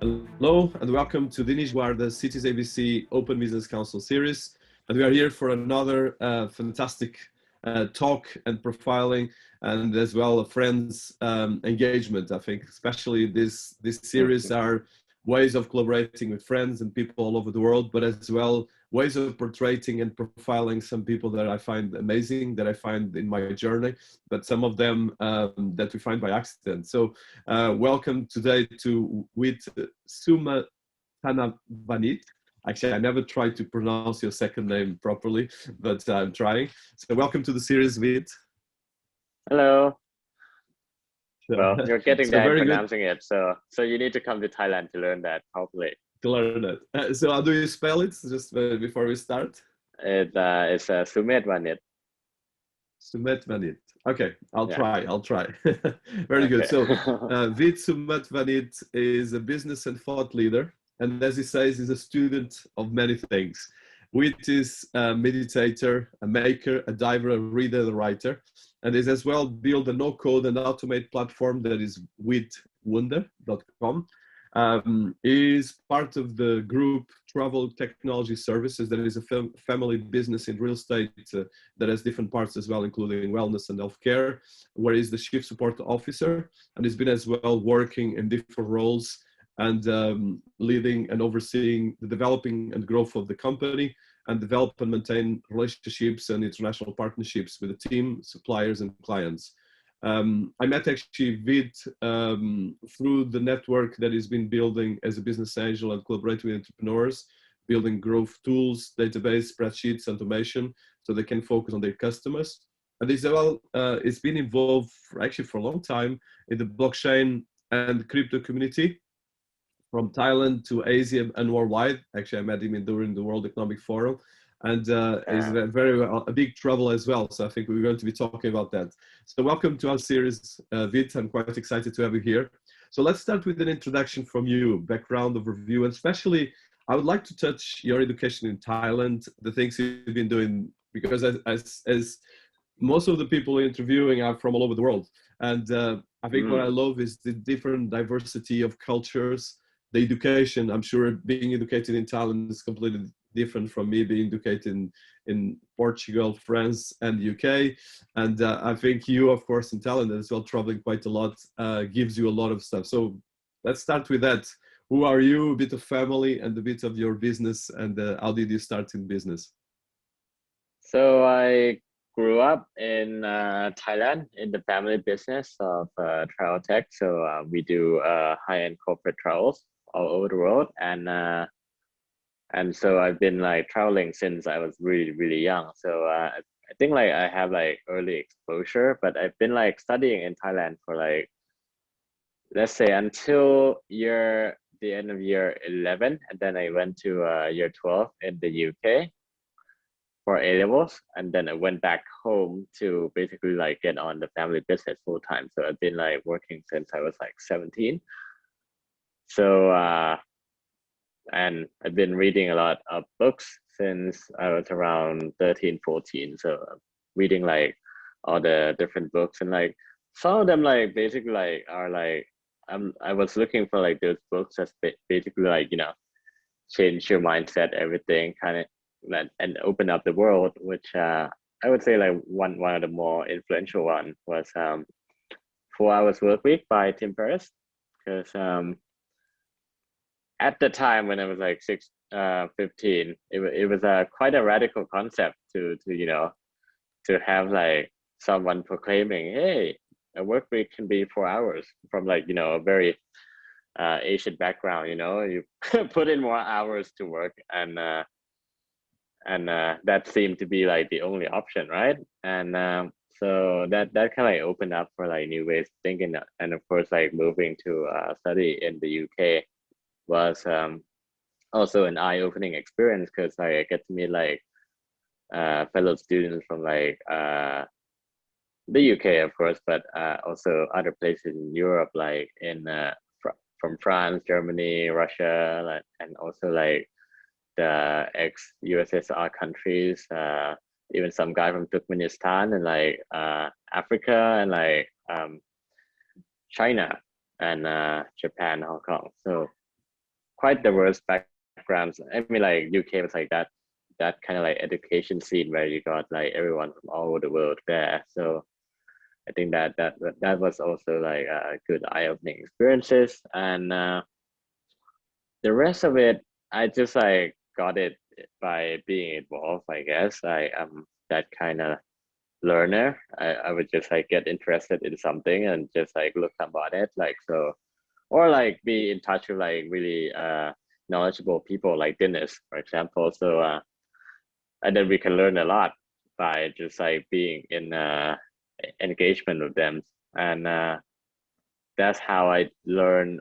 Hello and welcome to Dinis Guarda Cities ABC Open Business Council series. And we are here for another fantastic talk and profiling, and as well a friends engagement. I think especially this series are ways of collaborating with friends and people all over the world, but as well ways of portraying and profiling some people that I find amazing, that I find in my journey, but some of them that we find by accident. So welcome today to Wit Sumathavanit. Actually, I never tried to pronounce your second name properly, but I'm trying. So welcome to the series, Wit. Hello. So, well, you're getting there and pronouncing good. it, so you need to come to Thailand to learn that, hopefully. To learn it. So how do you spell it, just before we start? It's Sumathavanit. Sumathavanit. Okay, I'll try. Very Okay. good. So Wit Sumathavanit is a business and thought leader. And as he says, he's a student of many things. Wit is a meditator, a maker, a diver, a reader, a writer. And he's as well built a no-code and automate platform that is witwonder.com. Is part of the group Travel Technology Services. That is a family business in real estate that has different parts as well, including wellness and healthcare, where he's the chief support officer, and he's been as well working in different roles and leading and overseeing the developing and growth of the company, and develop and maintain relationships and international partnerships with the team, suppliers, and clients. I met actually Wit through the network that he's been building as a business angel and collaborating with entrepreneurs, building growth tools, database, spreadsheets, automation, so they can focus on their customers. And as well, it's been involved for a long time in the blockchain and crypto community, from Thailand to Asia and worldwide. Actually, I met him during the World Economic Forum, and is a big trouble as well. So I think we're going to be talking about that. So welcome to our series, Wit. I'm quite excited to have you here. So let's start with an introduction from you, background overview, and especially I would like to touch your education in Thailand, the things you've been doing, because as most of the people interviewing are from all over the world. And I think what I love is the different diversity of cultures. The education, I'm sure being educated in Thailand is completely different from me being educated in Portugal, France, and UK. And I think you, of course, in Thailand as well, traveling quite a lot, gives you a lot of stuff. So let's start with that. Who are you, a bit of family and a bit of your business, and how did you start in business? So I grew up in Thailand in the family business of travel tech. So we do high-end corporate travels all over the world, and so I've been like traveling since I was really young. So I think like I have like early exposure, but I've been like studying in Thailand for like, let's say, until the end of year 11, and then I went to year 12 in the UK for A levels, and then I went back home to basically like get on the family business full time. So I've been like working since I was like 17. So and I've been reading a lot of books since I was around 13, 14. So reading like all the different books, and like some of them like basically like are like I was looking for like those books that's basically like, you know, change your mindset, everything kind of, and open up the world, which I would say like one of the more influential one was 4 Hours Work Week by Tim Ferriss, because at the time when I was like 15, it was quite a radical concept to you know, to have like someone proclaiming, hey, a work week can be 4 hours, from like, you know, a very Asian background. You know, you put in more hours to work, and that seemed to be like the only option, right? And so that kind of like opened up for like new ways of thinking, and of course like moving to study in the UK was also an eye-opening experience, because like I get to meet like fellow students from like the UK, of course, but also other places in Europe, like in from France, Germany, Russia, like, and also like the ex-USSR countries, even some guy from Turkmenistan, and like Africa, and like China, and Japan, Hong Kong. So quite diverse backgrounds. I mean, like UK was like that kind of like education scene where you got like everyone from all over the world there. So I think that was also like a good eye-opening experiences. And the rest of it, I just like got it by being involved, I guess. I am that kind of learner. I would just like get interested in something and just like look about it, like so, or like be in touch with like really knowledgeable people like Dinis, for example. So and then we can learn a lot by just like being in engagement with them. And that's how I learn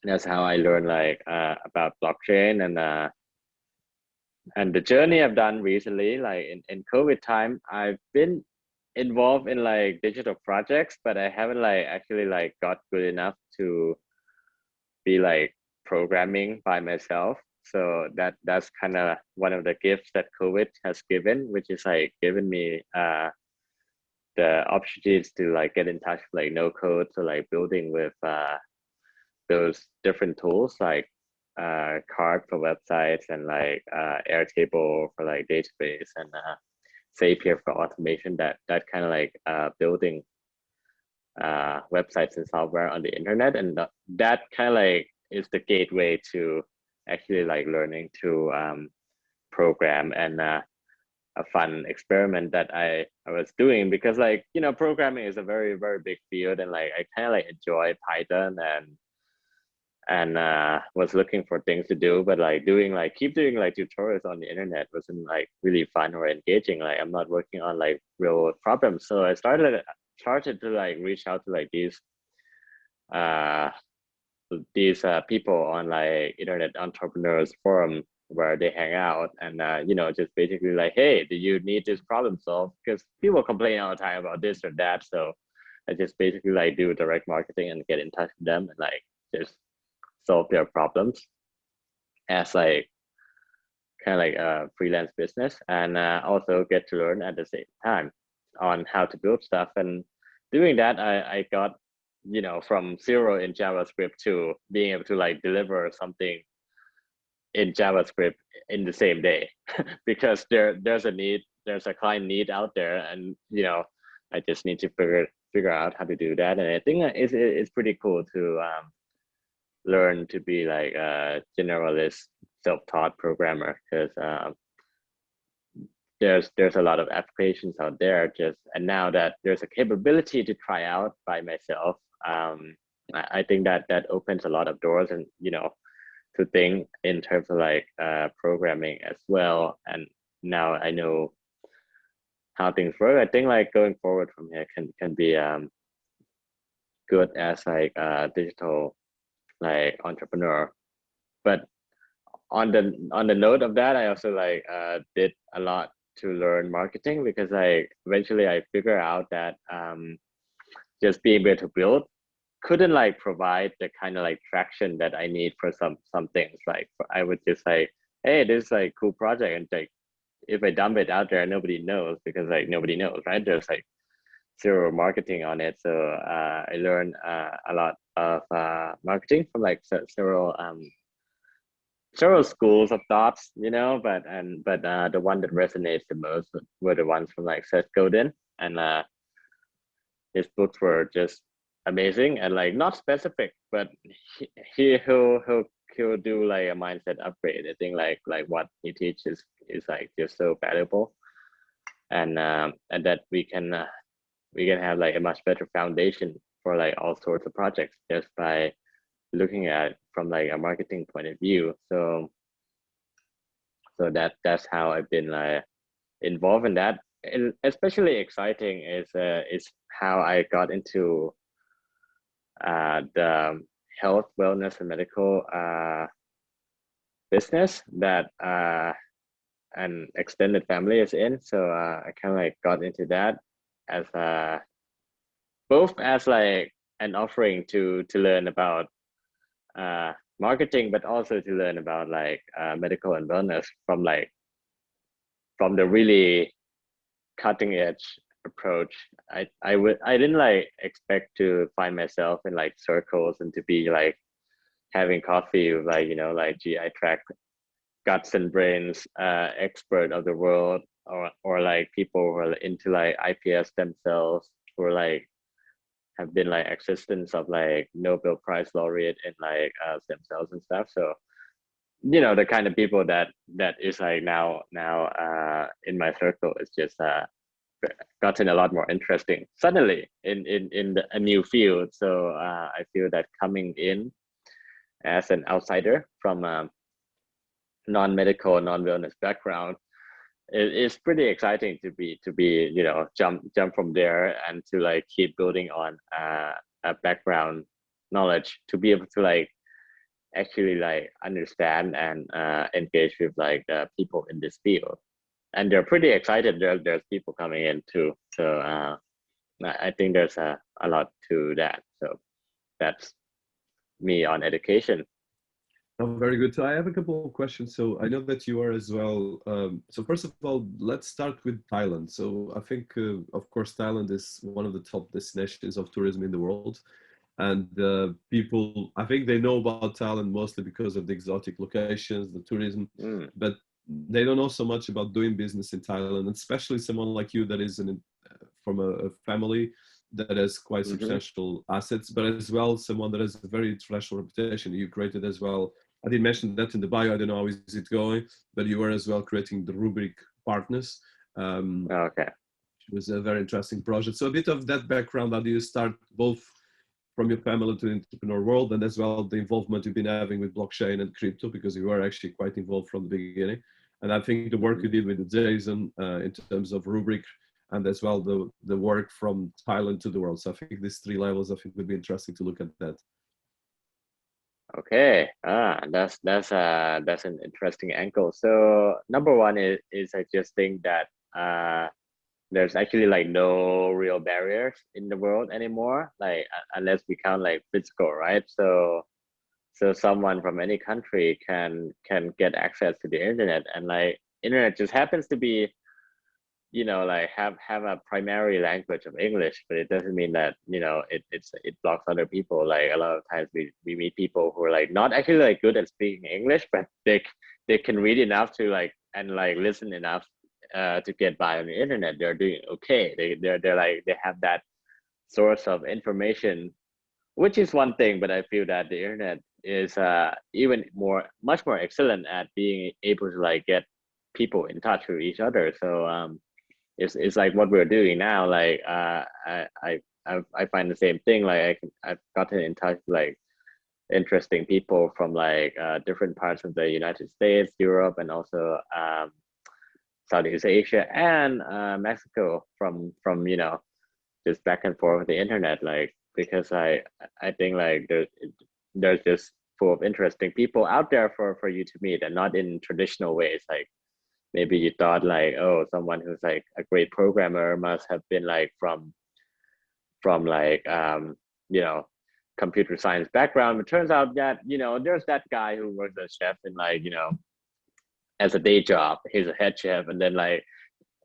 that's how I learn like about blockchain. And the journey I've done recently, like in COVID time, I've been involved in like digital projects, but I haven't like actually like got good enough to be like programming by myself. So that's kind of one of the gifts that COVID has given, which is like given me the opportunities to like get in touch with like no code, so like building with those different tools like card for websites and like Airtable for like database and Zapier for automation. That kind of like building websites and software on the internet, and that kind of like is the gateway to actually like learning to program. And a fun experiment that I was doing, because like, you know, programming is a very, very big field, and like I kind of like enjoy Python and was looking for things to do, but like keep doing like tutorials on the internet wasn't like really fun or engaging. Like I'm not working on like real world problems. So I started to like reach out to like uh people on like internet entrepreneurs forum where they hang out, and you know, just basically like, hey, do you need this problem solved? Because people complain all the time about this or that. So I just basically like do direct marketing and get in touch with them and like just solve their problems as like kind of like a freelance business, and also get to learn at the same time on how to build stuff. And doing that, I got, you know, from zero in JavaScript to being able to like deliver something in JavaScript in the same day because there's a client need out there, and you know, I just need to figure out how to do that. And I think it's pretty cool to learn to be like a generalist self-taught programmer, because there's a lot of applications out there, just, and now that there's a capability to try out by myself, I think that opens a lot of doors, and you know, to think in terms of like programming as well. And now I know how things work. I think like going forward from here can be good as like a digital like entrepreneur. But on the note of that, I also like did a lot to learn marketing, because like eventually I figured out that just being able to build couldn't like provide the kind of like traction that I need for some things. Like I would just like, hey, this is like cool project, and like if I dump it out there, nobody knows, because like nobody knows, right? There's like zero marketing on it. So I learned a lot of marketing from like several schools of thoughts, you know, but the one that resonates the most were the ones from like Seth Godin, and his books were just amazing and like not specific, but he'll do like a mindset upgrade. I think like what he teaches is like just so valuable, and that we can have like a much better foundation for like all sorts of projects just by looking at it from like a marketing point of view. So that's how I've been like involved in that. And especially exciting is how I got into the health, wellness, and medical business that an extended family is in. So I kind of like got into that as both as like an offering to learn about marketing, but also to learn about like medical and wellness from the really cutting edge approach. I didn't like expect to find myself in like circles and to be like having coffee with like, like GI tract guts and brains expert of the world, or like people who are into like iPS stem cells, who are like have been like existence of like Nobel Prize laureate in like stem cells and stuff. So the kind of people that is like now in my circle is just gotten a lot more interesting suddenly in a new field. So I feel that coming in as an outsider from a non-medical, non-wellness background, it's pretty exciting to be jump from there and to like keep building on a background knowledge to be able to like actually like understand and engage with like people in this field. And they're pretty excited. There's people coming in too. So I think there's a lot to that. So that's me on education. Oh, very good. So I have a couple of questions. So I know that you are as well. So first of all, let's start with Thailand. So I think, of course, Thailand is one of the top destinations of tourism in the world. And people, I think they know about Thailand mostly because of the exotic locations, the tourism, but they don't know so much about doing business in Thailand, and especially someone like you that is from a family that has quite substantial assets, but as well someone that has a very international reputation. You created as well. I did mention that in the bio. I don't know how is it going, but you were as well creating the Rubric Partners. Okay. It was a very interesting project. So a bit of that background. How do you start both from your family to the entrepreneur world, and as well the involvement you've been having with blockchain and crypto, because you were actually quite involved from the beginning. And I think the work you did with Jason in terms of Rubric, and as well the work from Thailand to the world. So I think these three levels, I think would be interesting to look at that. Okay, that's an interesting angle. So number one is I just think that there's actually like no real barriers in the world anymore, like unless we count like physical, right? So someone from any country can get access to the internet, and like internet just happens to be like have a primary language of English, but it doesn't mean that it blocks other people. Like a lot of times we meet people who are like not actually like good at speaking English, but they can read enough to like and like listen enough to get by on the internet. They're doing okay. They're like they have that source of information, which is one thing. But I feel that the internet is even much more excellent at being able to like get people in touch with each other. So it's like what we're doing now. Like I find the same thing. Like I've gotten in touch with like interesting people from like different parts of the United States, Europe, and also Southeast Asia and Mexico from just back and forth with the internet. Like because I think like there's just full of interesting people out there for you to meet, and not in traditional ways. Like maybe you thought like, oh, someone who's like a great programmer must have been like from like computer science background. It turns out that there's that guy who works as a chef in like as a day job. He's a head chef, and then like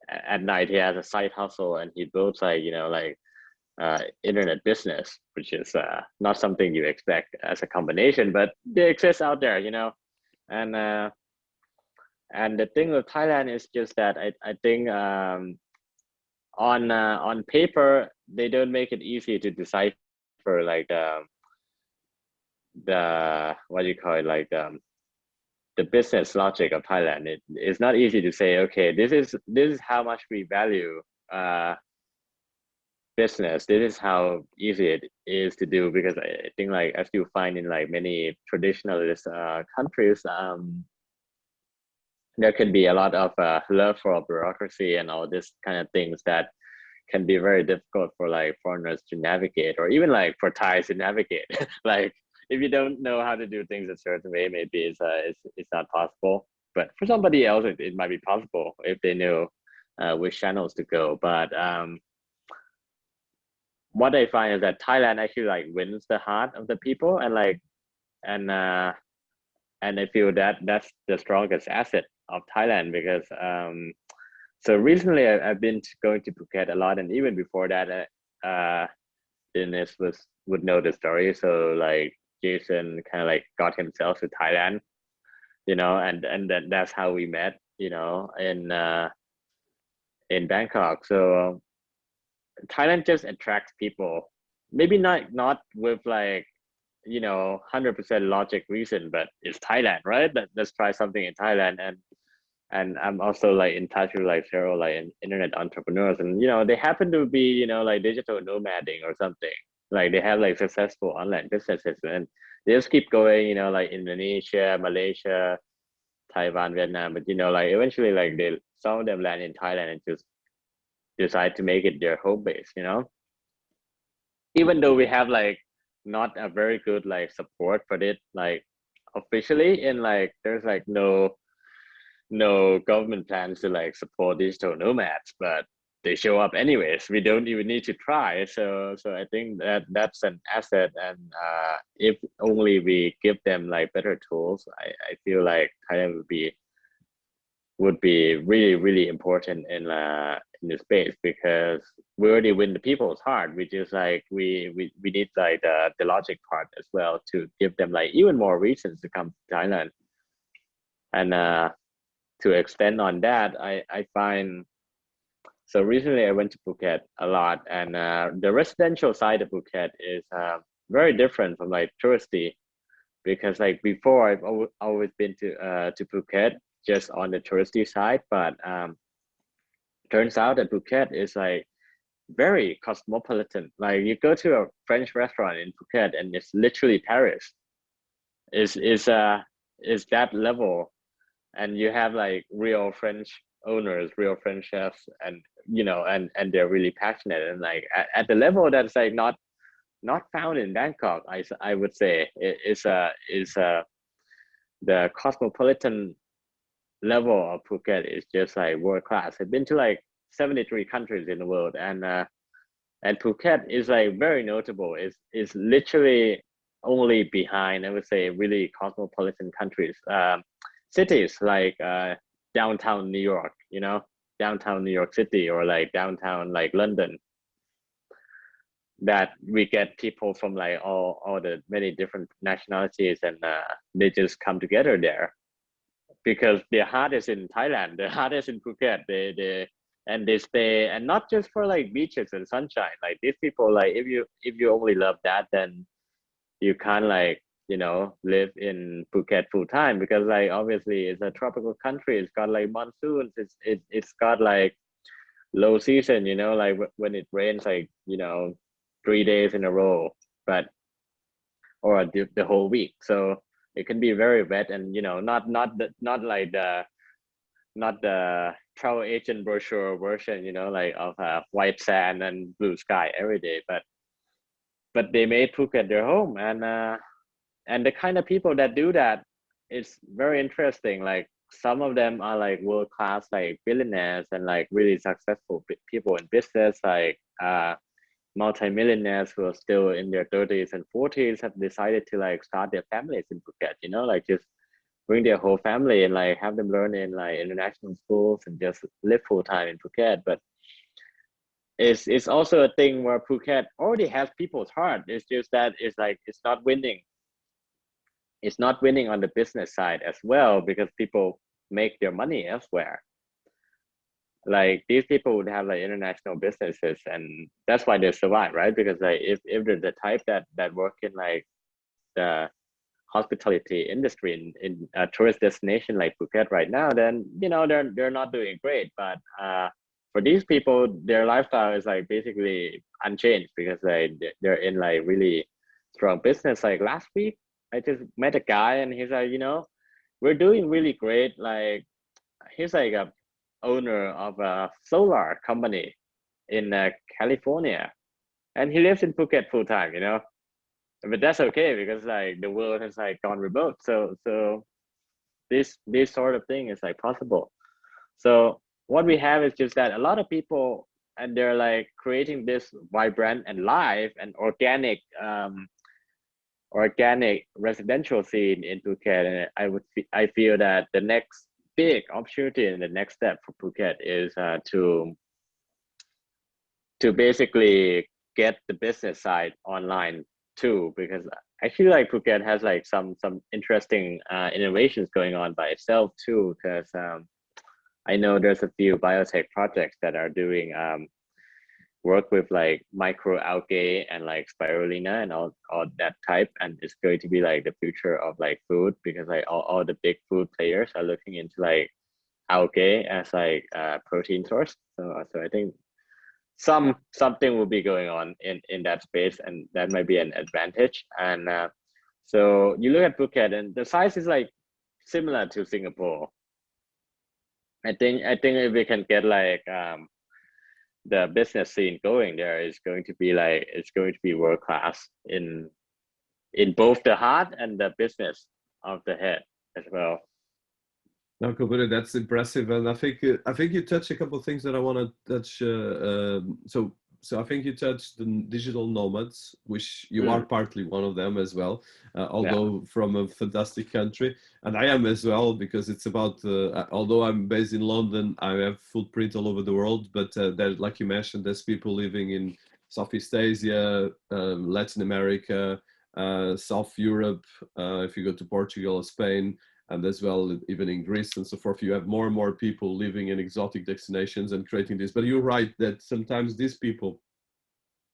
at night he has a side hustle and he builds like internet business, which is not something you expect as a combination, but they exist out there. And and the thing with Thailand is just that I think on paper they don't make it easy to decipher like the what do you call it, like the business logic of Thailand. It's not easy to say, okay, this is how much we value business. This is how easy it is to do, because I think like as you find in like many traditionalist countries, there can be a lot of love for bureaucracy and all this kind of things that can be very difficult for like foreigners to navigate, or even like for Thais to navigate. Like if you don't know how to do things a certain way, maybe it's not possible. But for somebody else, it might be possible if they know which channels to go. But what I find is that Thailand actually like wins the heart of the people, and like and I feel that that's the strongest asset of Thailand, because so recently I've been going to Phuket a lot, and even before that Dinis would know the story. So like Jason kind of like got himself to Thailand, you know, and that's how we met, you know, in Bangkok. So Thailand just attracts people, maybe not with like, you know, 100% logic reason, but it's Thailand, right? Let's try something in Thailand. And I'm also like in touch with like several like internet entrepreneurs, and you know, they happen to be, you know, like digital nomading or something. Like they have like successful online businesses, and they just keep going, you know, like Indonesia, Malaysia, Taiwan, Vietnam. But you know, like eventually like some of them land in Thailand and just decide to make it their home base, you know. Even though we have like not a very good like support for it, like officially, in like there's like no government plans to like support digital nomads, but they show up anyways. We don't even need to try. So I think that that's an asset, and if only we give them like better tools, I feel like Thailand would be really really important in the space, because we already win the people's heart. We just like we need like the logic part as well to give them like even more reasons to come to Thailand. And to extend on that, I find, so recently I went to Phuket a lot, and the residential side of Phuket is very different from like touristy, because like before I've always been to Phuket just on the touristy side, but turns out that Phuket is like very cosmopolitan. Like you go to a French restaurant in Phuket and it's literally Paris. Is that level, and you have like real French owners, real French chefs, and you know, and they're really passionate, and like at the level that's like not found in Bangkok. I would say is the cosmopolitan level of Phuket is just like world class. I've been to like 73 countries in the world, and Phuket is like very notable. Is literally only behind, I would say, really cosmopolitan countries, cities like downtown New York, you know, downtown New York City, or like downtown like London, that we get people from like all the many different nationalities, and they just come together there, because their heart is in Thailand, their heart is in Phuket. They stay, and not just for like beaches and sunshine. Like these people, like if you only love that, then you can't like, you know, live in Phuket full time, because like obviously it's a tropical country. It's got like monsoons. It's got like low season. You know, like when it rains, like, you know, 3 days in a row, but or the whole week. So it can be very wet, and you know, not like the travel agent brochure version, you know, like of white sand and blue sky every day, but they made Phuket their home, and the kind of people that do that is very interesting. Like some of them are like world class, like billionaires, and like really successful people in business, like multimillionaires who are still in their 30s and 40s have decided to like start their families in Phuket, you know, like just bring their whole family and like have them learn in like international schools and just live full time in Phuket. But it's also a thing where Phuket already has people's heart. It's just that it's like it's not winning. It's not winning on the business side as well, because people make their money elsewhere. Like these people would have like international businesses, and that's why they survive, right? Because like if they're the type that work in like the hospitality industry in a tourist destination like Phuket right now, then you know they're not doing great. But for these people, their lifestyle is like basically unchanged, because they're in like really strong business. Like last week, I just met a guy, and he's like, you know, we're doing really great. Like he's like a owner of a solar company in California, and he lives in Phuket full time. You know, but that's okay, because like the world has like gone remote. So this sort of thing is like possible. So what we have is just that a lot of people, and they're like creating this vibrant and live and organic residential scene in Phuket. And I feel that the next big opportunity and the next step for Phuket is to basically get the business side online too, because actually like Phuket has like some interesting innovations going on by itself too, because I know there's a few biotech projects that are doing work with like micro algae and like spirulina and all that type, and it's going to be like the future of like food, because like all the big food players are looking into like algae as like a protein source. So I think something will be going on in that space, and that might be an advantage. And so you look at Phuket, and the size is like similar to Singapore. I think if we can get like the business scene going there, is going to be like, it's going to be world class in both the heart and the business of the head as well. No, Kubota, that's impressive, and I think you touched a couple of things that I want to touch. So I think you touched the digital nomads, which you are partly one of them as well, although from a fantastic country, and I am as well, because it's about. Although I'm based in London, I have footprint all over the world, but there, like you mentioned, there's people living in Southeast Asia, Latin America, South Europe. If you go to Portugal or Spain, and as well even in Greece and so forth, you have more and more people living in exotic destinations and creating this. But you're right that sometimes these people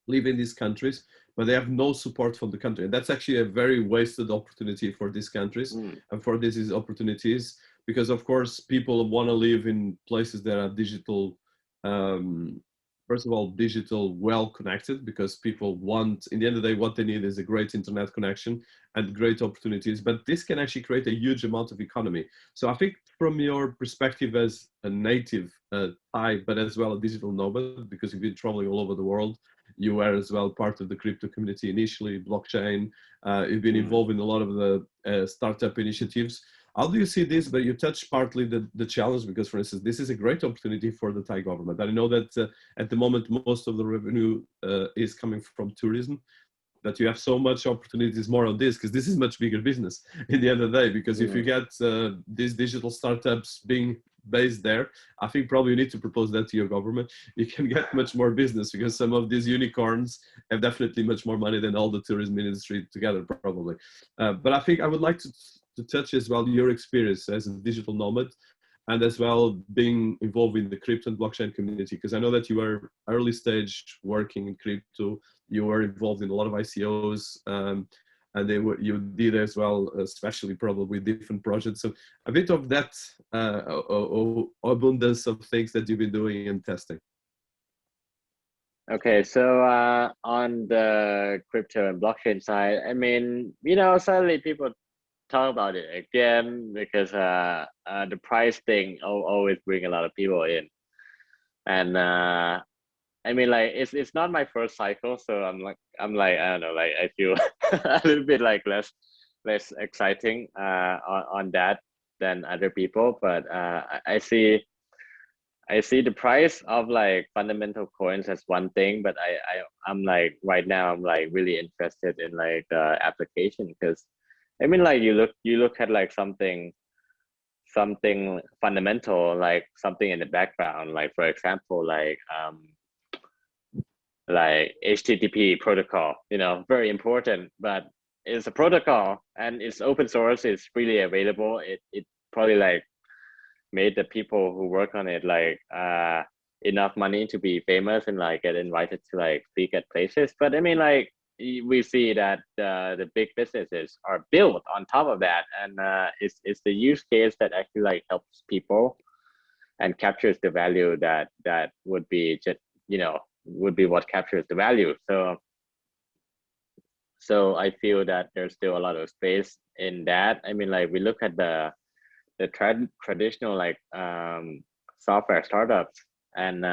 live in these countries, but they have no support from the country. And that's actually a very wasted opportunity for these countries and for these opportunities, because of course people want to live in places that are digital, first of all, digital well connected, because people want, in the end of the day, what they need is a great internet connection and great opportunities. But this can actually create a huge amount of economy. So I think from your perspective as a native Thai, but as well a digital nomad, because you've been traveling all over the world, you were as well part of the crypto community initially, blockchain, you've been involved in a lot of the startup initiatives. How do you see this? But you touched partly the challenge, because, for instance, this is a great opportunity for the Thai government. I know that at the moment, most of the revenue is coming from tourism, that you have so much opportunities more on this, because this is much bigger business in the end of the day. Because if you get these digital startups being based there, I think probably you need to propose that to your government. You can get much more business, because some of these unicorns have definitely much more money than all the tourism industry together, probably. But I think I would like to touch as well your experience as a digital nomad, and as well being involved in the crypto and blockchain community, because I know that you were early stage working in crypto, you were involved in a lot of ICOs, and you did as well, especially probably different projects. So a bit of that abundance of things that you've been doing and testing. Okay, so on the crypto and blockchain side, I mean, suddenly people talk about it again, because the price thing always bring a lot of people in, and I mean, like it's not my first cycle, so I'm like I don't know, like I feel a little bit like less exciting on that than other people, but I see the price of like fundamental coins as one thing, but I'm like right now I'm like really interested in like the application, because I mean, like you look at like something fundamental, like something in the background, like for example, like HTTP protocol, very important, but it's a protocol and it's open source, it's freely available. It probably like made the people who work on it like enough money to be famous and like get invited to like speak at places. But I mean, like we see that the big businesses are built on top of that, and it's the use case that actually like helps people and captures the value that would be just would be what captures the value. So I feel that there's still a lot of space in that. I mean, like we look at the traditional like software startups, and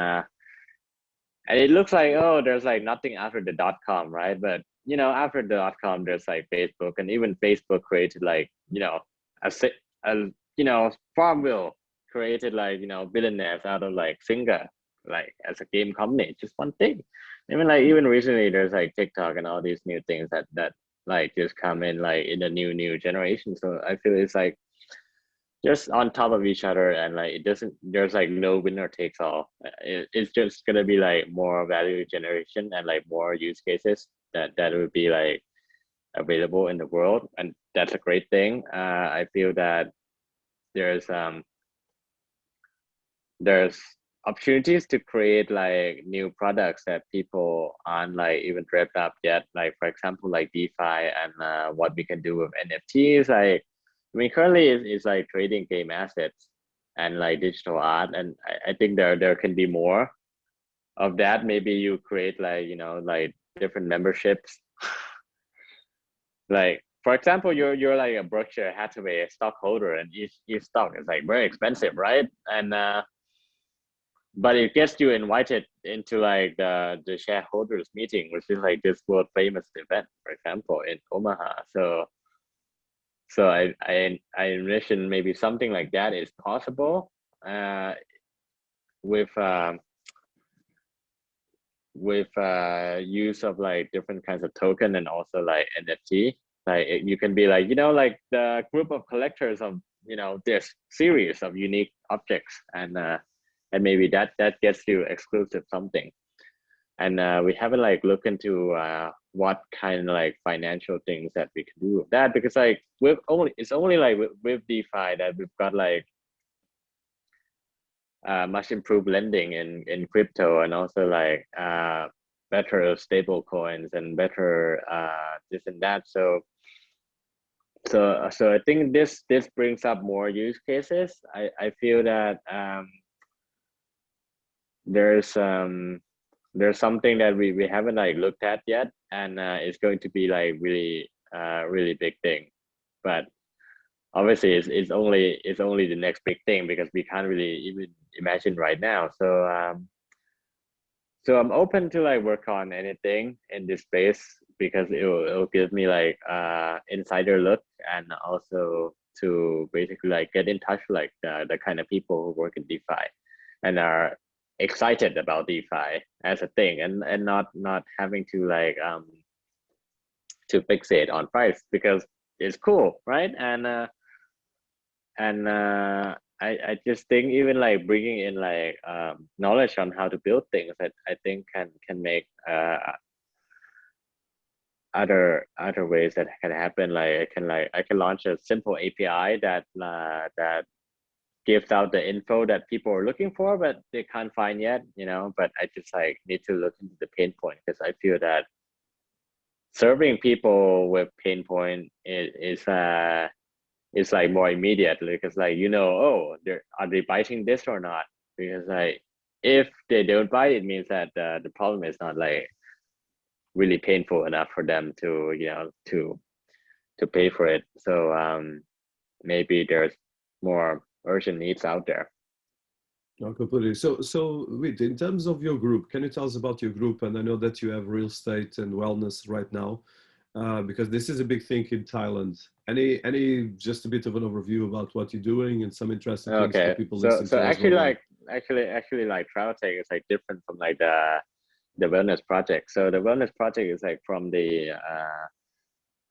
it looks like, oh, there's like nothing after the .com, right? But after the .com, there's like Facebook, and even Facebook created like a Farmville created like billionaires out of like Singa, like as a game company, just one thing. I mean, like even recently, there's like TikTok and all these new things that like just come in like in the new generation. So I feel it's like just on top of each other, and like it doesn't, there's like no winner takes all. It's just gonna be like more value generation and like more use cases that would be like available in the world, and that's a great thing. I feel that there's there's opportunities to create like new products that people aren't like even dreamt up yet. Like for example, like DeFi and what we can do with NFTs. Like I mean, currently is like trading game assets and like digital art, and I think there can be more of that. Maybe you create like like different memberships. Like for example, you're like a Berkshire Hathaway stockholder, and each stock is like very expensive, right? And but it gets you invited into like the shareholders meeting, which is like this world famous event, for example, in Omaha. So I envision maybe something like that is possible with use of like different kinds of token and also like NFT. Like you can be like like the group of collectors of this series of unique objects, and maybe that gets you exclusive something. And we haven't like looked into what kind of like financial things that we can do with that, because like it's only like with DeFi that we've got like much improved lending in crypto, and also like better stable coins and better this and that. So I think this brings up more use cases. I feel that there's something that we haven't like looked at yet, and it's going to be like really big thing. But obviously it's only the next big thing, because we can't really even imagine right now. So I'm open to like work on anything in this space, because it'll give me like insider look, and also to basically like get in touch with like the kind of people who work in DeFi and are excited about DeFi as a thing, and not having to like to fixate on price, because it's cool, right? And I just think even like bringing in like knowledge on how to build things, I think can make other ways that can happen. Like I can launch a simple API that gives out the info that people are looking for, but they can't find yet, but I just like need to look into the pain point, because I feel that serving people with pain point is like more immediate, because like oh, are they biting this or not? Because like if they don't bite, it means that the problem is not like really painful enough for them to to pay for it. So maybe there's more urgent needs out there. No, completely. So Wit, in terms of your group, can you tell us about your group? And I know that you have real estate and wellness right now, because this is a big thing in Thailand. Any just a bit of an overview about what you're doing and some interesting things for Okay, people so listening to as actually well? like actually like travel tech is like different from like the wellness project. So the wellness project is like from the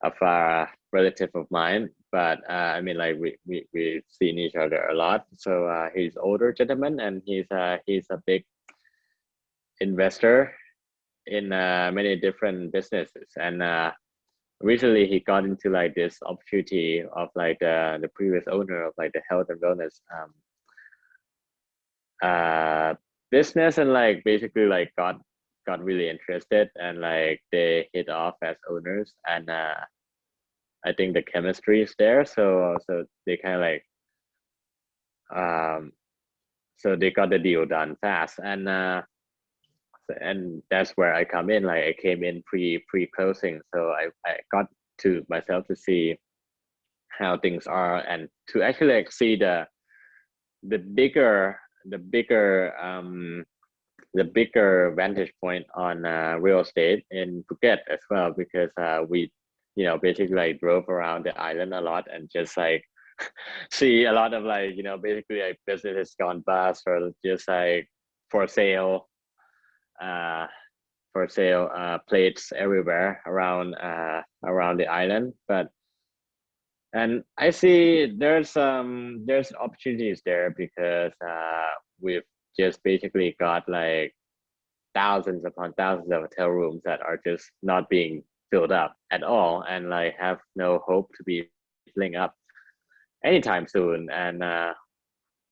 of a relative of mine, but I mean like we've seen each other a lot. So he's older gentleman, and he's a big investor in many different businesses, and recently he got into like this opportunity of like the previous owner of like the health and wellness business, and like basically like got really interested, and like they hit off as owners, and I think the chemistry is there, so they kind of like so they got the deal done fast, and that's where I come in. Like I came in pre closing, so I got to myself to see how things are, and to actually like see the bigger the bigger vantage point on real estate in Phuket as well, because we basically like drove around the island a lot, and just like see a lot of like basically like businesses gone bust, or just like for sale uh plates everywhere around the island. And I see there's opportunities there, because we've just basically got like thousands upon thousands of hotel rooms that are just not being filled up at all, and like have no hope to be filling up anytime soon. And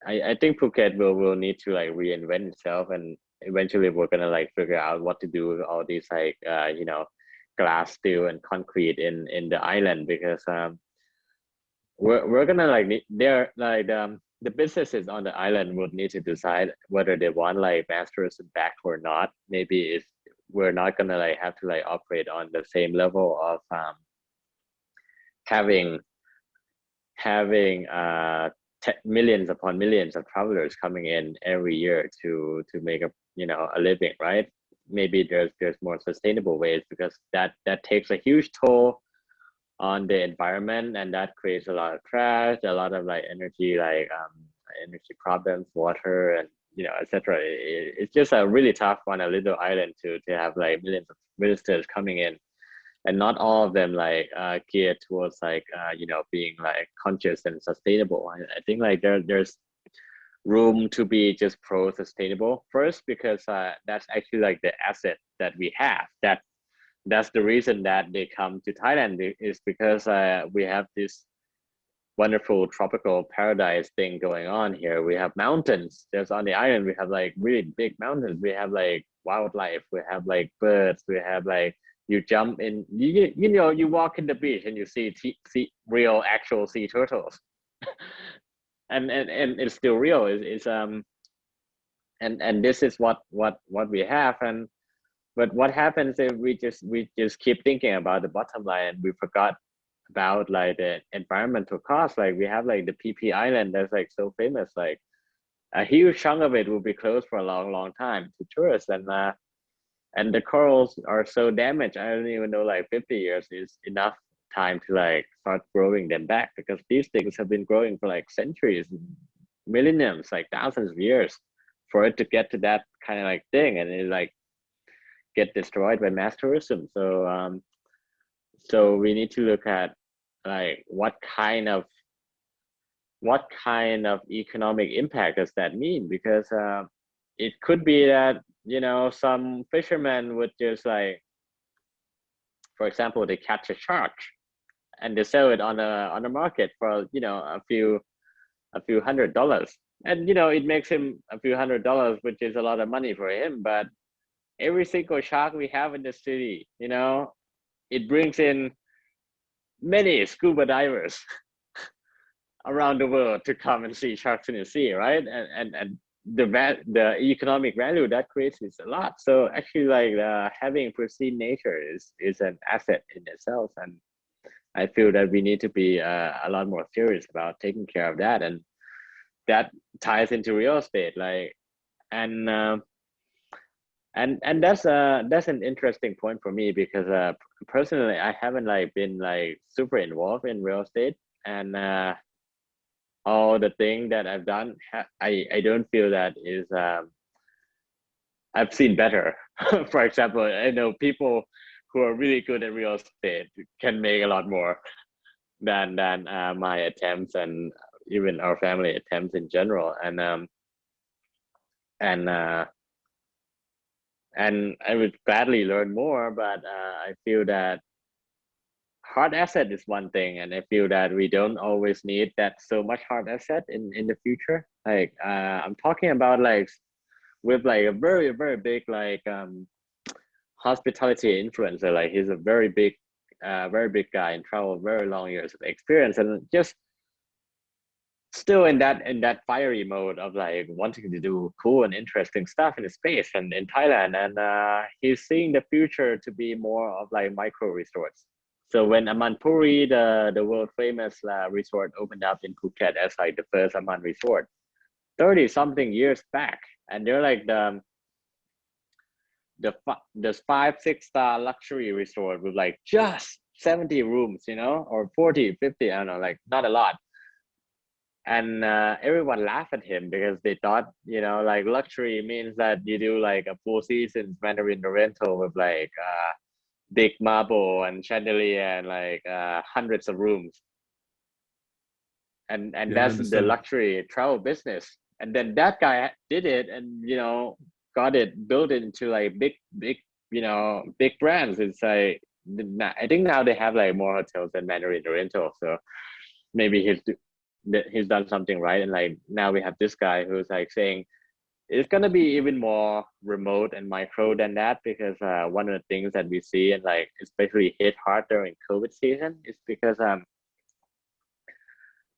I think Phuket will need to like reinvent itself, and eventually we're gonna like figure out what to do with all these like glass, steel, and concrete in the island, because we're gonna like they're like the businesses on the island would need to decide whether they want like mass tourism back or not. Maybe if we're not gonna like have to like operate on the same level of having millions upon millions of travelers coming in every year to make a living, right? Maybe there's more sustainable ways, because that takes a huge toll on the environment, and that creates a lot of trash, a lot of like energy energy problems, water, and etc. It's just a really tough on a little island to have like millions of visitors coming in, and not all of them like geared towards like being like conscious and sustainable. I think like there's room to be just pro sustainable first, because that's actually like the asset that we have. That's the reason that they come to Thailand, is because we have this wonderful tropical paradise thing going on here. We have mountains. There's on the island, we have like really big mountains. We have like wildlife. We have like birds. We have like, you jump in, you walk in the beach and you see real actual sea turtles, and it's still real. And this is what we have. And but what happens if we just keep thinking about the bottom line, and we forgot about like the environmental cost? Like we have like the PP Island that's like so famous, like a huge chunk of it will be closed for a long time to tourists, and the corals are so damaged. I don't even know like 50 years is enough time to like start growing them back, because these things have been growing for like centuries, millenniums, like thousands of years, for it to get to that kind of like thing, and it like get destroyed by mass tourism. So we need to look at like what kind of economic impact does that mean? Because it could be that some fishermen would just like, for example, they catch a shark and they sell it on a market for a few $100s, and it makes him a few $100, which is a lot of money for him. But every single shark we have in the city, it brings in many scuba divers around the world to come and see sharks in the sea, right? And the economic value that creates is a lot. So actually, like having pristine nature is an asset in itself, and I feel that we need to be a lot more serious about taking care of that, and that ties into real estate, like and that's an interesting point for me, because personally I haven't like been like super involved in real estate, and all the thing that I've done, I don't feel that is I've seen better. For example, I know people who are really good at real estate can make a lot more than my attempts, and even our family attempts in general. And I would gladly learn more, but I feel that hard asset is one thing, and I feel that we don't always need that so much hard asset in the future. Like I'm talking about like with like a very very big like hospitality influencer. Like he's a very big guy and travel very long years of experience, and just still in that fiery mode of like wanting to do cool and interesting stuff in the space and in Thailand. And he's seeing the future to be more of like micro resorts. So when Amanpuri, the world famous resort, opened up in Phuket as like the first Aman resort 30 something years back, and they're like the 5-6 star luxury resort with like just 70 rooms, or 40, 50, I don't know, like not a lot. And everyone laughed at him because they thought, like luxury means that you do like a 4 seasons Mandarin Oriental with like big marble and chandelier and like hundreds of rooms. And that's the luxury travel business. And then that guy did it, and got it built into like big brands. It's like I think now they have like more hotels than Mandarin Oriental. So maybe he's done something right. And like now we have this guy who's like saying it's gonna be even more remote and micro than that, because one of the things that we see and like especially hit hard during COVID season is because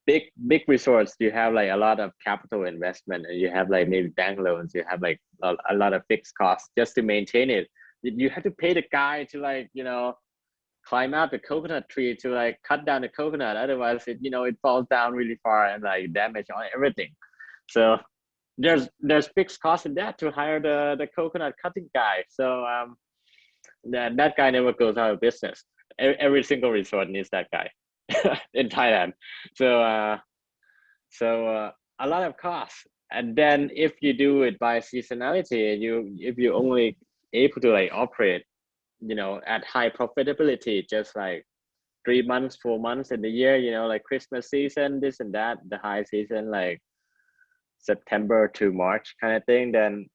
big resorts, you have like a lot of capital investment, and you have like maybe bank loans, you have like a lot of fixed costs just to maintain it. You have to pay the guy to like, you know, climb out the coconut tree to like cut down the coconut, otherwise it, you know, it falls down really far and like damage on everything. So there's fixed cost in that to hire the coconut cutting guy. So that guy never goes out of business. Every single resort needs that guy in Thailand. So a lot of costs. And then if you do it by seasonality, if you only able to like operate, you know, at high profitability, just like 3 months, 4 months in the year, you know, like Christmas season, this and that, the high season, like September to March kind of thing, then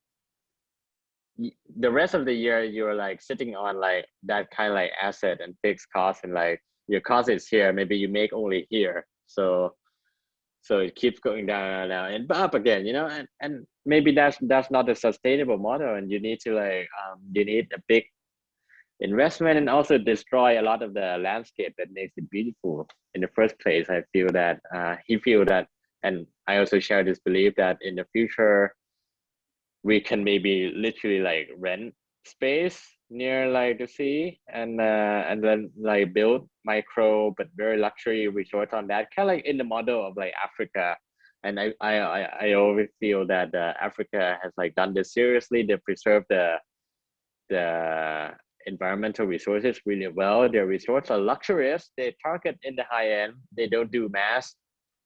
the rest of the year you're like sitting on like that kind of like asset and fixed cost, and like your cost is here, maybe you make only here, so it keeps going down and up again, you know, and maybe that's not a sustainable model, and you need to like you need a big investment and also destroy a lot of the landscape that makes it beautiful in the first place. I feel that he feel that, and I also share this belief that in the future we can maybe literally like rent space near like the sea, and then like build micro but very luxury resorts on that, kind of like in the model of like Africa. And I always feel that Africa has like done this seriously. They preserve the environmental resources really well. Their resorts are luxurious. They target in the high end. They don't do mass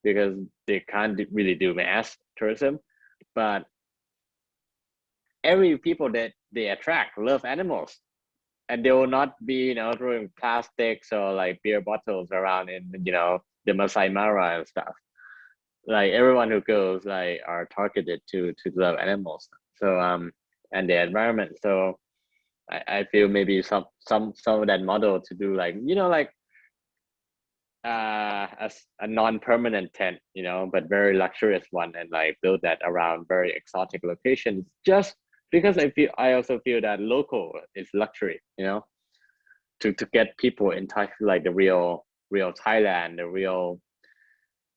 because they can't really do mass tourism, but every people that they attract love animals, and they will not be, you know, throwing plastics or like beer bottles around in, you know, the Masai Mara and stuff. Like everyone who goes like are targeted to love animals. So and the environment. So I feel maybe some of that model to do like, you know, like a non-permanent tent, you know, but very luxurious one, and like build that around very exotic locations, just because I also feel that local is luxury, you know, to get people in touch with like the real Thailand, the real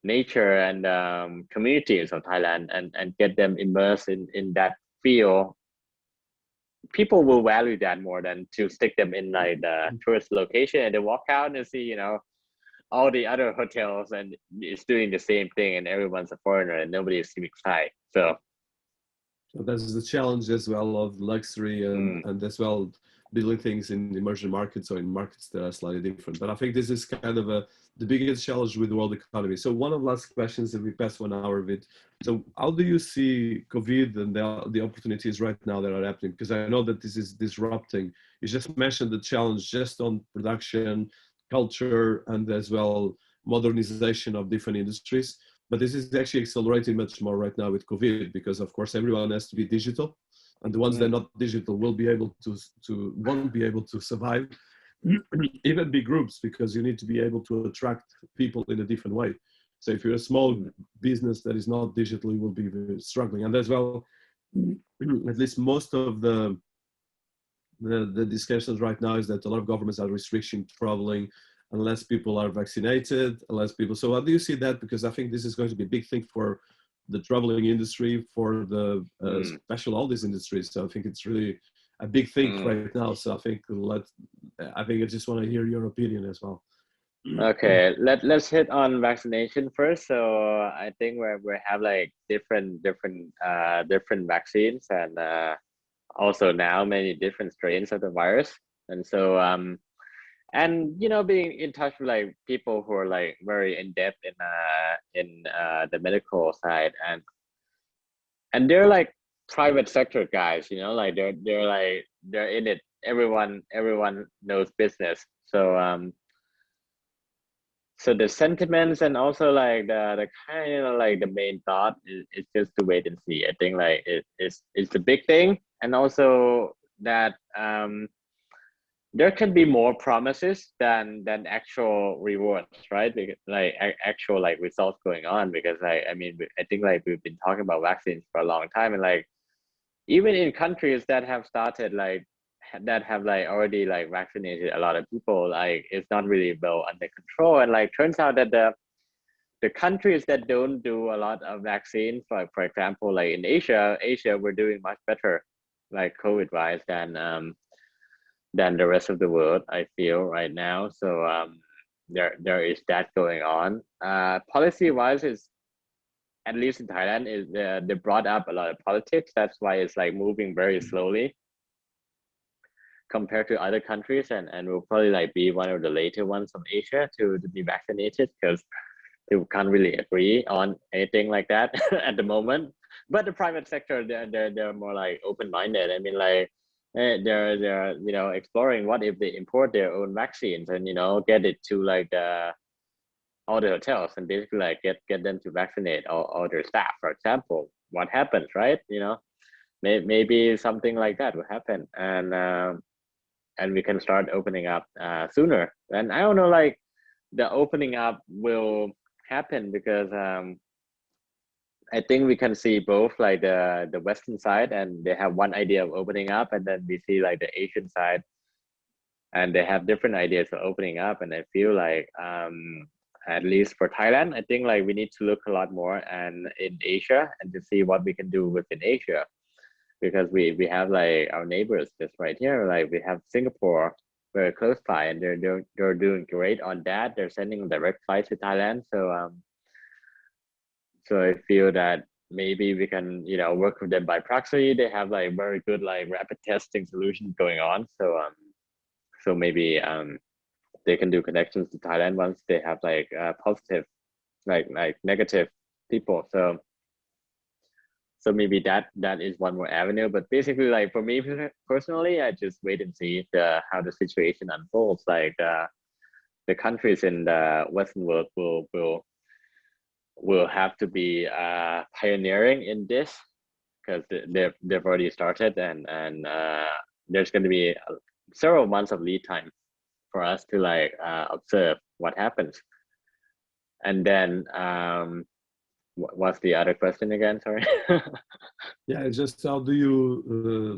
nature and communities of Thailand, and get them immersed in that feel. People will value that more than to stick them in like the tourist location and they walk out and see, you know, all the other hotels and it's doing the same thing and everyone's a foreigner and nobody is speaking Thai. So that's the challenge as well of luxury and as well building things in emerging markets or in markets that are slightly different. But I think this is kind of the biggest challenge with the world economy. So one of the last questions that we passed 1 hour of it. So how do you see COVID and the opportunities right now that are happening? Because I know that this is disrupting. You just mentioned the challenge just on production, culture, and as well modernization of different industries. But this is actually accelerating much more right now with COVID, because of course everyone has to be digital, and the ones that are not digital won't be able to survive, even big groups, because you need to be able to attract people in a different way. So if you're a small business that is not digital, you will be struggling. And as well, at least most of the discussions right now is that a lot of governments are restricting traveling unless people are vaccinated, so how do you see that? Because I think this is going to be a big thing for the traveling industry, for the special all these industries. So I think it's really a big thing right now. So I think I just want to hear your opinion as well. Okay, let's hit on vaccination first. So I think we have like different vaccines, and also now many different strains of the virus. And so and you know, being in touch with like people who are like very in depth in the medical side, and they're like private sector guys, you know, like they're in it. Everyone knows business. So so the sentiments and also like the kind of like the main thought is just to wait and see. I think like it's the big thing, and also that there can be more promises than actual rewards, right? Because, like actual like results going on. Because I mean, I think like we've been talking about vaccines for a long time, and like even in countries that have started like that have like already like vaccinated a lot of people, like it's not really well under control. And like turns out that the countries that don't do a lot of vaccines, for example, like in Asia, we're doing much better, like COVID wise, than the rest of the world, I feel right now. So there is that going on. Policy wise, is at least in Thailand, is they brought up a lot of politics. That's why it's like moving very slowly compared to other countries, and will probably like be one of the later ones from Asia to be vaccinated, because they can't really agree on anything like that at the moment. But the private sector, they're more like open-minded. I mean, like they're exploring what if they import their own vaccines and get it to like all the hotels and basically like get them to vaccinate all their staff, for example. What happens, right? Maybe something like that will happen, and we can start opening up sooner. And I don't know, like the opening up will happen because I think we can see both like the Western side, and they have one idea of opening up, and then we see like the Asian side, and they have different ideas of opening up. And I feel like at least for Thailand, I think like we need to look a lot more and in Asia and to see what we can do within Asia, because we have like our neighbors just right here. Like we have Singapore very close by, and they're doing great on that. They're sending direct flights to Thailand. So I feel that maybe we can work with them by proxy. They have like very good like rapid testing solutions going on. So maybe they can do connections to Thailand once they have like positive, like negative people. So maybe that is one more avenue. But basically, like for me personally, I just wait and see how the situation unfolds. Like the countries in the Western world will have to be pioneering in this, because they've already started, and there's going to be several months of lead time for us to like observe what happens. And then what's the other question again? Sorry. Yeah, it's just how do you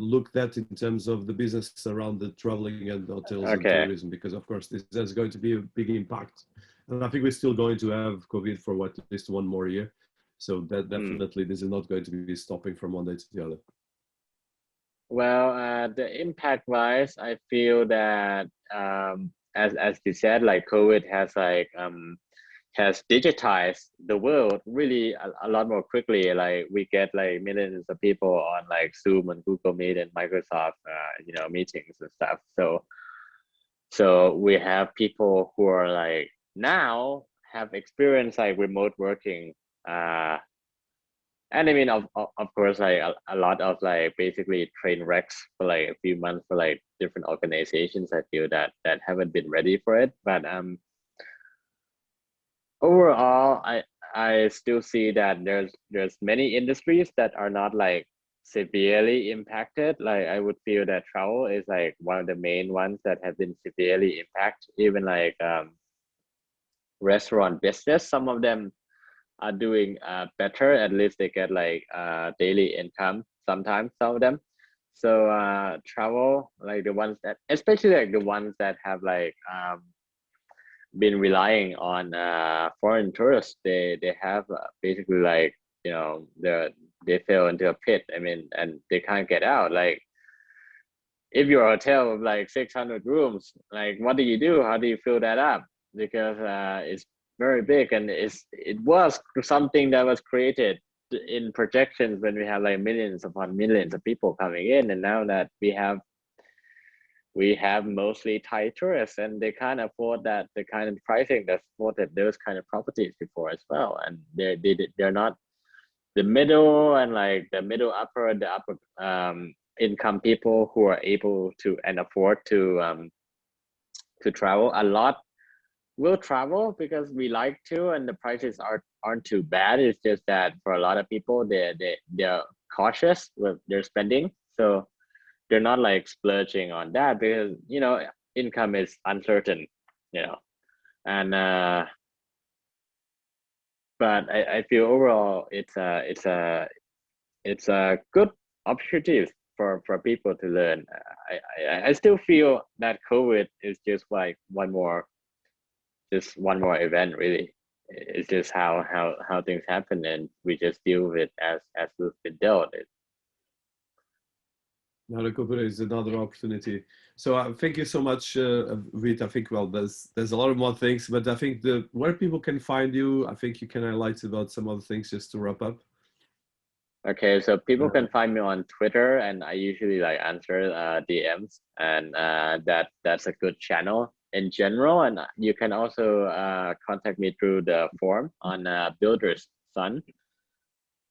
look that in terms of the business around the traveling and hotels and Okay. tourism? Because of course this is going to be a big impact, and I think we're still going to have COVID for at least one more year. So that definitely this is not going to be stopping from one day to the other. Well, the impact wise, I feel that as you said, like COVID has digitized the world really a lot more quickly. Like we get like millions of people on like Zoom and Google Meet and Microsoft meetings and stuff. So we have people who are like now have experienced like remote working, and I mean of course like a lot of like basically train wrecks for like a few months for like different organizations. I feel that haven't been ready for it. But overall, I still see that there's many industries that are not like severely impacted. Like I would feel that travel is like one of the main ones that have been severely impacted. Even like restaurant business, some of them are doing better. At least they get like daily income sometimes, some of them. So travel, like the ones that, especially like the ones that have like been relying on foreign tourists, they have basically like they fell into a pit. I mean, and they can't get out. Like if your hotel with like 600 rooms, like what do you do? How do you fill that up? Because it's very big, and it was something that was created in projections when we have like millions upon millions of people coming in, and now that we have mostly Thai tourists, and they can't afford that the kind of pricing that supported those kind of properties before as well. And they're not the middle and like the middle upper, the upper income people who are able to and afford to travel a lot will travel because we like to, and the prices aren't too bad. It's just that for a lot of people, they're cautious with their spending, so they're not like splurging on that, because income is uncertain, you know, and but I feel overall it's a good opportunity for people to learn. I still feel that COVID is just like one more event, really. It's just how things happen, and we just deal with it as we've been dealt it. Another COVID is another opportunity. So thank you so much, Vit. I think, well, there's a lot of more things, but I think where people can find you, I think you can highlight about some other things just to wrap up. Okay, so people can find me on Twitter, and I usually like answer DMs, and that's a good channel in general. And you can also contact me through the forum on Builder's Son.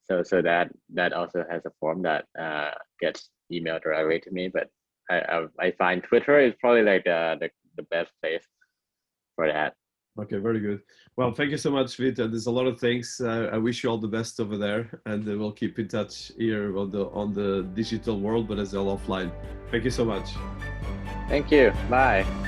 So that also has a form that gets emailed directly to me. But I find Twitter is probably like the best place for that. Okay, very good. Well, thank you so much, Vita. There's a lot of things. I wish you all the best over there, and we'll keep in touch here on the digital world, but as well offline. Thank you so much. Thank you. Bye.